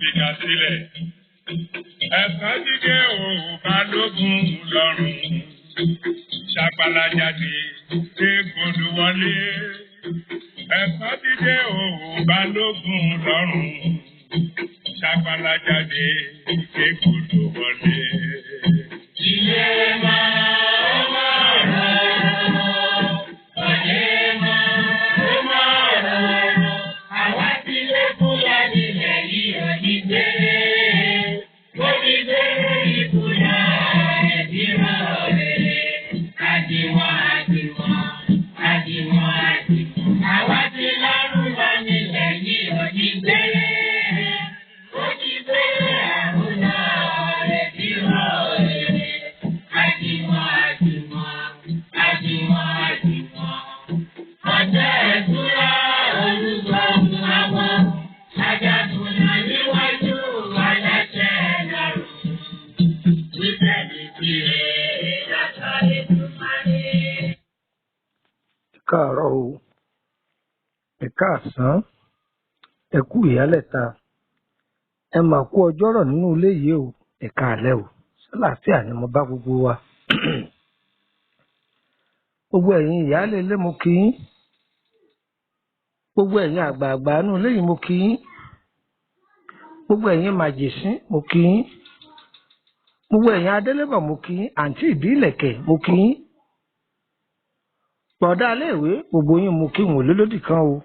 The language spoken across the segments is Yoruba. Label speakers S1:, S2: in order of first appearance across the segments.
S1: fìdá sílẹ̀. Ẹ̀sán jíjẹ́ òun balógun lọ́rùn. Ṣàpàlà jáde égbodò wọlé. Ẹ̀sán jíjẹ́ òun balógun lọ́rùn. Ṣàpàlà jáde égbodò wọlé. Ilé máa ń máa rọrùn. Ọ̀lẹ máa ń máa rọrùn. Àwa ti lé fúyà nílẹ̀ yìí òní gbé. Mo ti gbé ìbúra ẹ̀bí rọ̀ rere. Àdìwọ̀n àdìwọ̀n àdìwọ̀n àdìwọ̀n. Àwa ti lọ́rùn lọ nílẹ̀ yìí òní gbé. Mo ti gbé àrùnà ẹ̀bí rọ̀ rere. Àdìwọ̀n àdìwọ̀n àdìwọ̀n àdìwọ̀n. Ọjọ́ ẹ̀dúrà olùgbọ̀n àwọn ajagunà níwájú aláṣẹ lọ́rùn. Wíṣẹ́ni kiri ìdájọ́ Èdùmàrè.
S2: Ẹ káàárọ̀ o, ẹ káàsán, ẹ kú ìyálẹ̀ta, ẹ mà kú ọjọ́rọ̀ nínú ilé yìí o, ẹ káalẹ́ o, ṣàlàáfíà ni mo bá gbogbo wa. Gbogbo ẹ̀yin ìyáálé ilé mo kí yín, gbogbo ẹ̀yin àgbààgbà nínú ilé yìí mo kí yín, gbogbo ẹ̀yin màjèṣín mo kí yín, gbogbo ẹ̀yin adélébọ̀ mo kí yín, àǹtí ìdí ìlẹ̀kẹ̀ mo kí yín, bọ̀dá iléèwé gbogbo yín mo kí wọn lólódì kan o.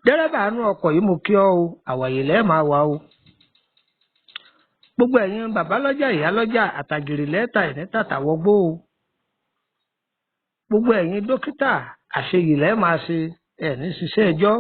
S2: Dẹ́rẹ́bà àánú ọkọ̀ yìí mo kí ọ o, àwàyè lẹ́ẹ̀ máa wà o. Gbogbo ẹ̀yin bàbá lọ́jà ìyá lọ́jà àtàgìrì lẹ́ẹ̀ta ẹ̀ ní tàtàwọ́gbó o. Gbogbo ẹ̀yin dókítà àṣeyì lẹ́ẹ̀ máa ṣe ẹ̀ ní ṣiṣẹ́ ẹjọ́.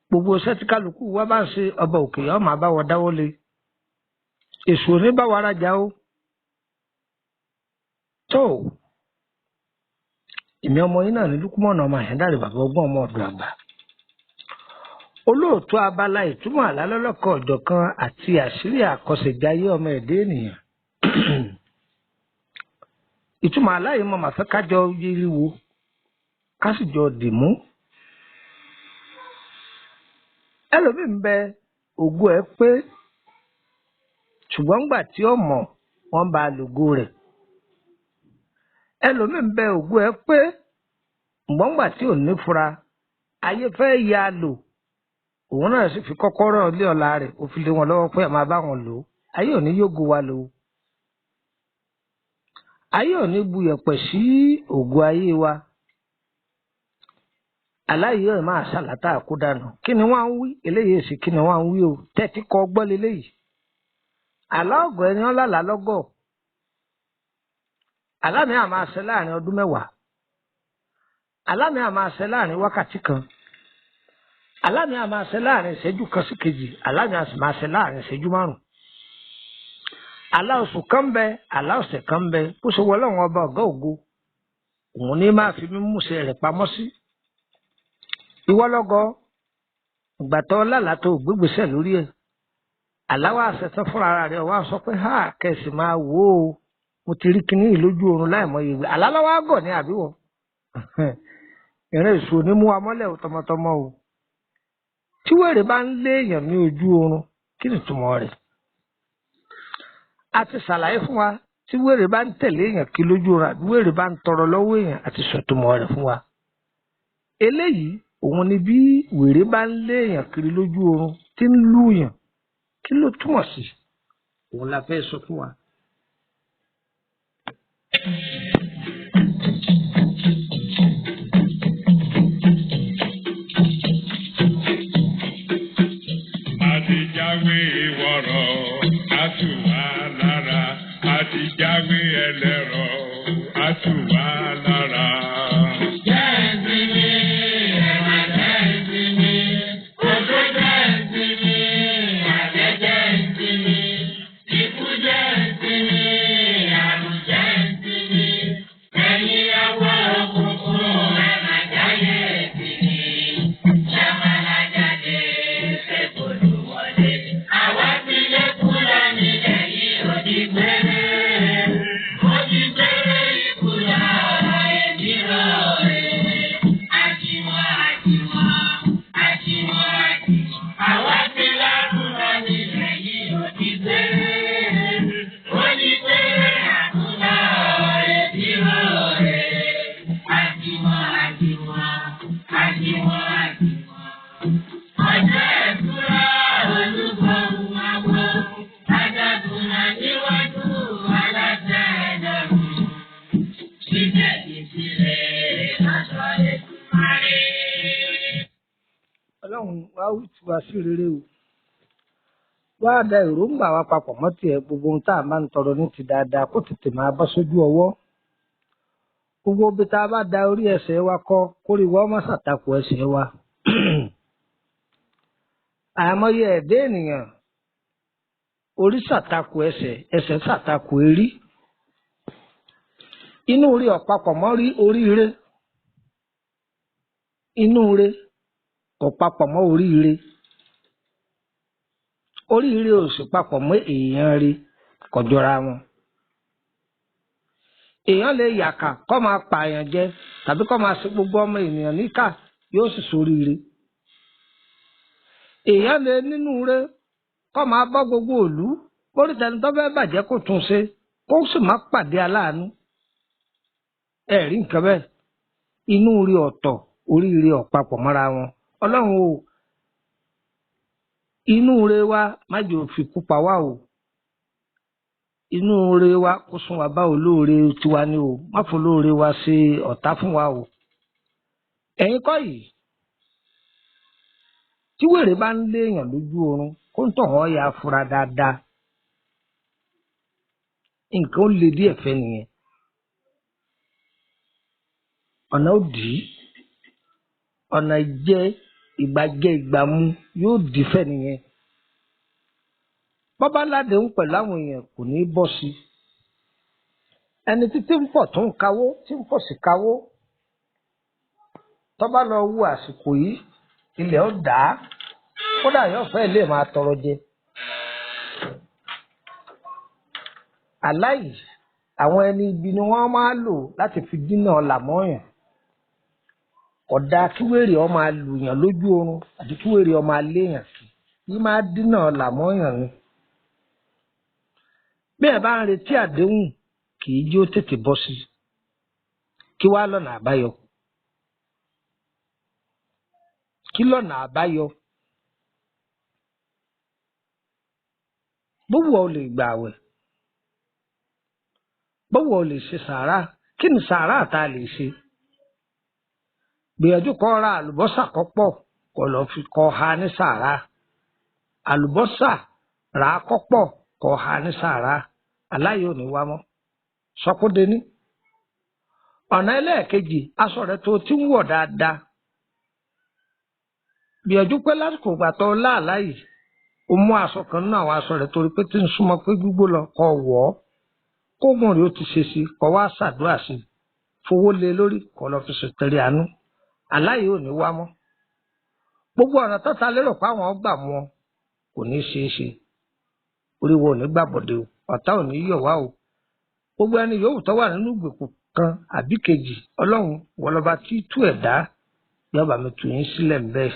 S2: Gbogbo iṣẹ́ tí kálukú wa bá ń ṣe ọba òkè yóò máa bá wọn dáwọ́ lé. Èṣù ò ní bá wa rajà o. Tó èmi ọmọ yín náà ní Lúkúmọ̀nà ọmọ àyẹ́dàrí bàbá ọgbọ́n ọmọ ọ̀dọ̀ àgbà. Olóòtú abala ìtumọ̀ àlá lọ́lọ́kọ̀ ọ̀jọ̀kan àti àṣírí àkọsẹ̀jayé ọmọ ẹ̀dá ènìyàn. Ìtumọ̀ àlá yìí mo máa fẹ́ kájọ yíriwo ká sì jọ dìmú. Ẹlòmíì ń bẹ ògo ẹ̀ pé ṣùgbọ́n ńgbà tí ó mọ̀ wọ́n bá lògo rẹ̀. Ẹlòmíì ń bẹ ògo ẹ̀ pé ṣùgbọ́n ńgbà tí ò ní fura ayé fẹ́ ya lò òun náà sì fi kọ́kọ́rọ́ ilé ọ̀la rẹ̀ ó fi lé wọn lọ́wọ́ pé ẹ̀ máa bá wọn lò ó. Ayé ò ní yógo wa lò ó. Ayé ò ní bu yẹ̀pẹ̀ sí ògo ayé wa. Aláyé ẹ̀ máa ṣàlátà àkúdànù. Kí ni wọ́n á ń wí? Eléyìí èsì kí ni wọ́n á ń wí o? Tẹ́tí kọ gbọ́ leléyìí. Àlá ọ̀gọ̀ ẹni ọ́ lálàá lọ́gọ̀. Àlá mi á máa ṣẹ láàrin ọdún 10. Àlá mi á máa ṣẹ láàrin wákàtí kan. Àlá mi á máa ṣẹ láàrin ìṣẹ́jú kan sí kejì. Àlá mi á sì máa ṣẹ láàrin ìṣẹ́jú 5. Àlá oṣù kan bẹ, àlá ọ̀sẹ̀ kan bẹ, bó ṣe wọlé wọn ọba ọ̀gá ògo. Òun ní máa fi mímúṣẹ rẹ̀ pamọ́ sí. Ìwọ lọ́gọ́ ìgbà tó lálàá tó gbégbèsè lórí ẹ̀. Àlá wa ṣẹ̀tàn fúnra rẹ̀ wá sọ pé ha kẹ̀sì máa wò ó. Mo ti rí kinní yìí lójú oorun láìmọye ìgbà. Àlá lọ́wọ́ àgọ̀ ní àbíwọ̀. Ìrìn èṣù ò ní mú wa mọ́lẹ̀ tọmọtọmọ o. Tí wèrè bá ń lé èèyàn ní ojú oorun, kí ni ìtumọ̀ rẹ̀? A ti ṣàlàyé fún wa tí wèrè bá ń tẹ̀lé èèyàn kí lójú oorun àbí wèrè bá ń tọrọ lọ́wọ́ èèyàn àti sọ̀tùmọ̀ rẹ̀ fún wa. Eléyìí òun ni bí wèrè bá ń lé èèyàn kiri lójú oorun tí ń lù yàn kí ló túmọ̀ sí? Òun la fẹ́ sọ fún wa.
S1: Àtijáwé wọ̀rọ̀ àtù wá lára, àtijáwé ẹlẹ́rọ àtù wá lára.
S3: Àwa ti lẹ́kùn
S2: wí tiwa sí rere o wá da èròǹgbà wa papọ̀ mọ́ tiẹ̀ gbogbo ohun tá a máa ń tọrọ ní ti dáadáa kó tètè máa bọ́ sójú ọwọ́ gbogbo ibi tá a bá da orí ẹsẹ̀ wa kọ kórè wọ́n má ṣàtakò ẹsẹ̀ wa àìmọye ẹ̀dá ènìyàn orí ṣàtakò ẹsẹ̀ ṣàtakò erí inú orí ọ̀pápọ̀ mọ́ rí oríire inú re ọ̀pápọ̀ mọ́ oríire oríire ò sì papọ̀ mọ́ èèyàn rí kò jọra wọn èèyàn lè yàkà kó máa pààyàn jẹ tàbí kó máa ṣe gbogbo ọmọ ènìyàn níkà yóò sì ṣoríire èèyàn lè nínú re kó máa bọ́ gbogbo ìlú orí tẹni tó fẹ́ bàjẹ́ kó tún ṣe kó sì má pàdé aláàánú ẹ̀rí nǹkan bẹ́ẹ̀ inú rí ọ̀tọ̀ oríire ọ̀pápọ̀ mọ́ra wọn ọlọ́run o inú re wa má jẹ́ ó fi kú pa wá o inú re wa kó sún wa bá olóore tiwa ni o má fò olóore wa ṣe ọ̀tá fún wa o ẹ̀yin kọ́ yìí tí wèrè bá ń léèyàn lójú oorun kó ń tọ̀hún ya fura dáadáa nǹkan ó le díẹ̀ fẹ́ nìyẹn ọ̀nà ó dì í ọ̀nà ìjẹ ìgbàjẹ ìgbàmu yóò dì í fẹ́ nìyẹn bọ́bá ládé ń pẹ̀lú àwọn èèyàn kò ní í bọ́ sí ẹni títí ń pọ̀ tó ń kawó tí ń pọ̀ sí kawó tọ́ba lọ wú àsìkò yìí ilẹ̀ ó dà á kódà yóò fẹ́ lè máa tọrọ jẹ aláì àwọn ẹni ibi ni wọ́n máa lò láti fi dínà ọ̀là mọ́yàn kódà kí wèrè ọ máa lùyàn lójú oorun àti kí wèrè ọ máa léèyàn sí yìí máa dínà ọ̀là mọ́yàn ni bí ẹ bá ń retí àdéhùn kì í jó tètè bọ́ sí kí wá lọ́nà àbáyọ kí lọ́nà àbáyọ bówó ọ lè gbà àwẹ̀ bówó ọ lè ṣe sàárà kí ni sàárà tá a lè ṣe gbìyànjú kó ra àlùbọ́sà kó pọ̀ kó lọ fi kó ha ní sàárà àlùbọ́sà rà á kó pọ̀ kó ha ní sàárà aláyé ò ní wá mọ́ sọkúndé ní ọ̀nà ẹlẹ́ẹ̀kejì aṣọ rẹ̀ tó ti ń wọ̀ dáadáa gbìyànjú pé lásìkò ìgbà tó láàlá yìí ó mú aṣọ kan nínú àwọn aṣọ rẹ̀ torí pé tí ń súnmọ́ pé gbígbó lọ kó wọ̀ ọ́ kóògùn rẹ̀ ó ti ṣe sí kó wá ṣàdúrà sí fowó lé lórí kó lọ fi ṣètẹrẹ àánú aláyé ò ní wá mọ́ gbogbo ọ̀nà tó ta lérò pé àwọn gbà mú ọ kò ní ṣeé ṣe oríwo ò ní gbàbọ̀dé o ọ̀tá ò ní yọ̀ wá o gbogbo ẹni yòówù tó wà nínú ìgbèkùn kan àbí kejì ọlọ́run wọlọ́ba tí tú ẹ̀dá yọba mi tù yín sílẹ̀ ńbẹ́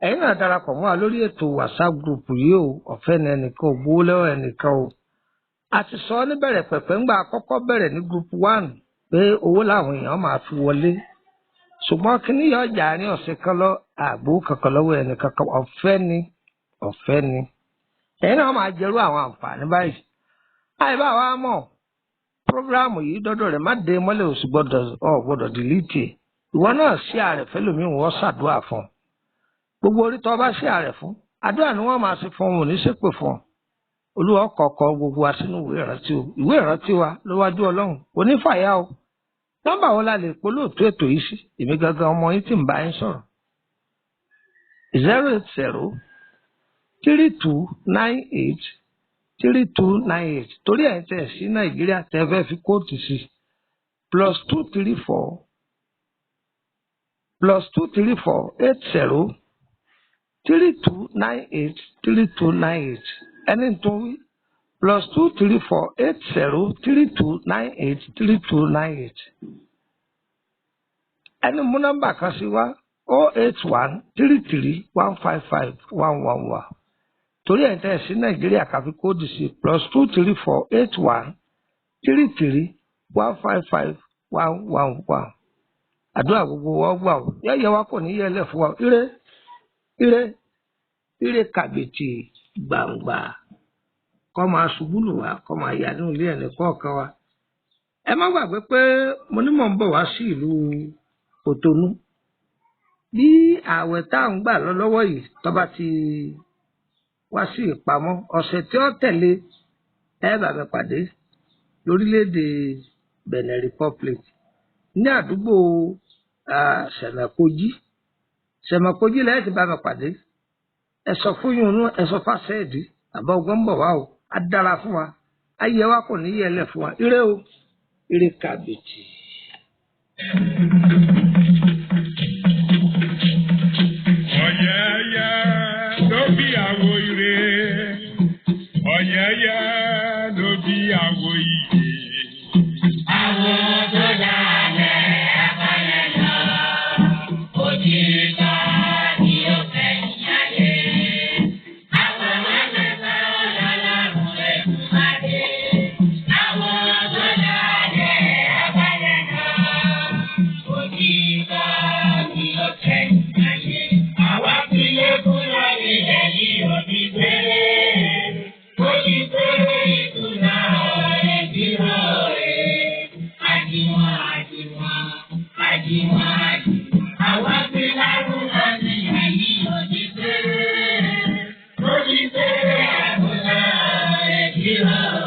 S2: ẹ̀yin náà darapọ̀ mọ́ wa lórí ètò WhatsApp group yìí o ọ̀fẹ́ ni ẹnìkan ò gbowó lọ́wọ́ ẹnìkan o a ti sọ níbẹ̀rẹ̀ pẹ̀pẹ̀ ńgbà àkọ́kọ́ bẹ̀rẹ̀ ní group 1 pé owó làwọn èèyàn máa fi wọlé ṣùgbọ́n kíní yọ ọjà àárín ọ̀sẹ̀ kan lọ àgbo kankan lọ́wọ́ ẹnìkankan ọ̀fẹ́ ni ẹ̀yin náà máa jẹ́rú àwọn àǹfààní báyìí àìbá wa mọ̀ prógráàmù yìí dọ́dọ̀ rẹ̀ má dé mọ́lẹ̀ òsì gbọ́dọ̀ dìlítì ìwọ náà sí ààrẹ fẹ́lòmíì wọ́n ṣàdúrà fún gbogbo orí tó bá sí ààrẹ fún àdúrà ni wọ́n máa ṣe fún wọn ò ní ṣépè fún ọ olúwa kọ̀ọ̀kọ̀ gbogbo wa sínú ìwé ìrántí wa lówájú ọlọ́run kò ní fàyà o nọ́mbà wo la lè polóòtú ètò yìí sí èmi gangan ọmọ yín tí ń bá yín sọ̀rọ̀ 08032983298 torí ẹ̀ tẹ̀ sí nàìjíríà tẹ́ fẹ́ fi kóòtù sí +234 8032983298 ẹni tó wí +234 8032983298 ẹni mú nọ́mbà kan sí wa 08133155111 torí ẹ̀ tẹ́ sí nàìjíríà káfí kóòdù sí +234 8133155111 àdúrà gbogbo wọ́n gbà ó yẹ́yẹ́ wa kò ní yẹ́lẹ̀ fún wa ire kàbìtì gbangba kọ́ máa ṣubú lù wá kọ́ máa yà nínú ilé ẹ̀ní kọ̀ọ̀kan wa ẹ má gbàgbé pé mo ní mò ń bọ̀ wá sí ìlú Kòtónú bí ààwẹ̀ tá à ń gbà lọ lọ́wọ́ yìí tó bá ti wá sí ìpamọ́ ọ̀sẹ̀ tí ó tẹ̀lé ẹ bá mi pàdé lórílẹ̀‐èdè Benin Republic ní àdúgbò Sẹ̀mẹ̀kọ́jí lẹ́yìn tí bá mi pàdé ẹ sọ fún yín ẹ sọ fásẹ́ẹ̀dì àbá ọgbọ́n ń bọ̀ wá o á dára fún wa ayé wa kò ní yẹlẹ̀ fún wa ire o ire kàbìtì.
S1: Ọ̀yẹ̀yẹ̀ ló bí àwo ire, ọ̀yẹ̀yẹ̀ ló bí àwo ire.
S3: Àwọn tó dálẹ̀ abáyẹ̀ lọ, òtítọ́ ni ó fẹ̀yìn ayé. Àwọn mẹ́fẹ̀ẹ́fẹ́ ọlọ́run ẹ̀kún máa dé. Àwọn tó dálẹ̀ abáyẹ̀ lọ, òtítọ́ ni ó fẹ̀yìn ayé. Àwa fi lé kúrò nílẹ̀ yìí òbí péré. Ó ti péré ìtura ọ̀rẹ́ bí ọ̀rẹ́. Àjìwọ̀n. Àwa fi lárúkọ nílẹ̀ yìí òbí péré. Ó ti péré àbúrò ọ̀rẹ́ bí ọ̀rẹ́.